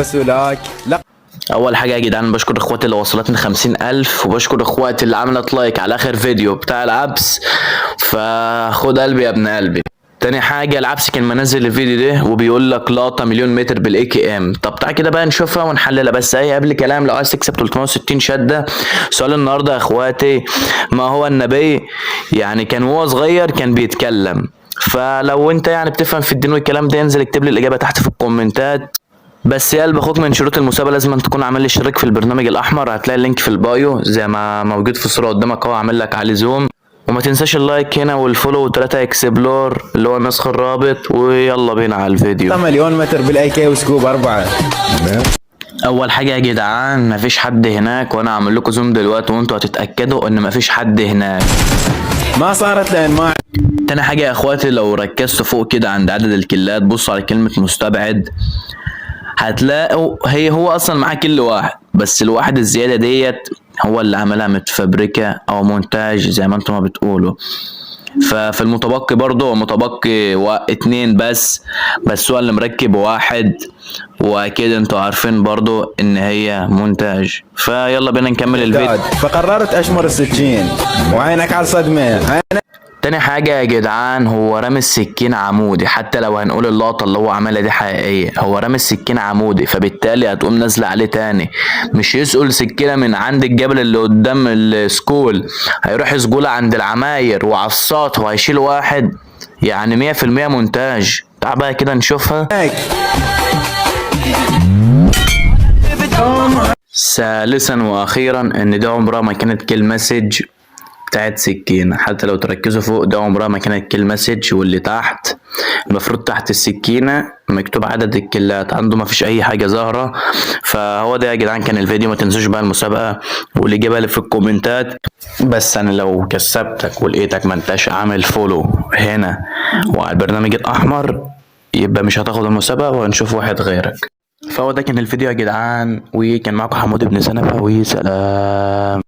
رسولك لا. اول حاجه يا جدعان بشكر اخواتي اللي وصلتني 50,000، وبشكر اخواتي اللي عملت لايك على اخر فيديو بتاع العبس، فخد قلبي يا ابن قلبي. تاني حاجه العبس كان منزل الفيديو ده وبيقول لك لقطه مليون متر بالاي كي ام. طب تعالى كده بقى نشوفها ونحللها، بس ايه قبل كلام، لو عايز تكسب 360 شده، سؤال النهارده يا اخواتي، ما هو النبي يعني كان وهو صغير كان بيتكلم؟ فلو انت يعني بتفهم في الدين والكلام ده انزل اكتب لي الاجابه تحت في الكومنتات. بس يا قلب اخوك، من شروط المسابقه لازم أن تكون عامل لي اشتراك في البرنامج الاحمر، هتلاقي اللينك في البايو زي ما موجود في الصوره قدامك اهو، عامل لك عليه زوم. وما تنساش اللايك هنا والفولو و3 اكسبلور اللي هو نسخ الرابط، ويلا بينا على الفيديو. مليون متر بالاي كي وسكوب 4. اول حاجه يا جدعان مفيش حد هناك، وانا هعمل لكم زوم دلوقتي وانتوا هتتاكدوا ان مفيش حد هناك. ما صارت لان ما. تاني حاجه يا اخواتي، لو ركزتوا فوق كده عند عدد الكيلات بصوا على كلمه مستبعد، هتلاقوا هو اصلا معاه كل واحد، بس الواحد الزياده ديت هو اللي عملها متفبركه او مونتاج زي ما انتم ما بتقولوا. ففي المتبقي برضه هو متبقي 2 بس هو اللي مركب 1، واكيد انتوا عارفين برضه ان هي مونتاج. فيلا بينا نكمل الفيديو. فقررت اشمر السكين وعينك على الصدمه. تاني حاجة يا جدعان، هو رامي السكين عمودي، حتى لو هنقول اللقطة اللي هو عملها دي حقيقية، هو رامي السكين عمودي، فبالتالي هتقوم نازلة عليه تاني، مش يسقل سكينة من عند الجبل اللي قدام السكول، هيروح يسقلها عند العماير وعلى السطح وهيشيل واحد، يعني 100% مونتاج. تعال بقى كده نشوفها. ثالثا واخيرا ان دي عمرها ما كانت كل مسج بتاعت سكينة، حتى لو تركزوا فوق ده عمرها ما كانت كل مسج، واللي تحت المفروض تحت السكينة مكتوب عدد الكلات، عنده ما فيش اي حاجة ظاهرة. فهو ده يا جدعان كان الفيديو، ما تنسوش بقى المسابقة والاجابة اللي في الكومنتات. بس انا لو كسبتك ولقيتك ما انتش عامل فولو هنا وعلى البرنامج الاحمر يبقى مش هتاخد المسابقة وهنشوف واحد غيرك. فهو ده كان الفيديو يا جدعان، وكان معكم حمود ابن سنفة، وسلام.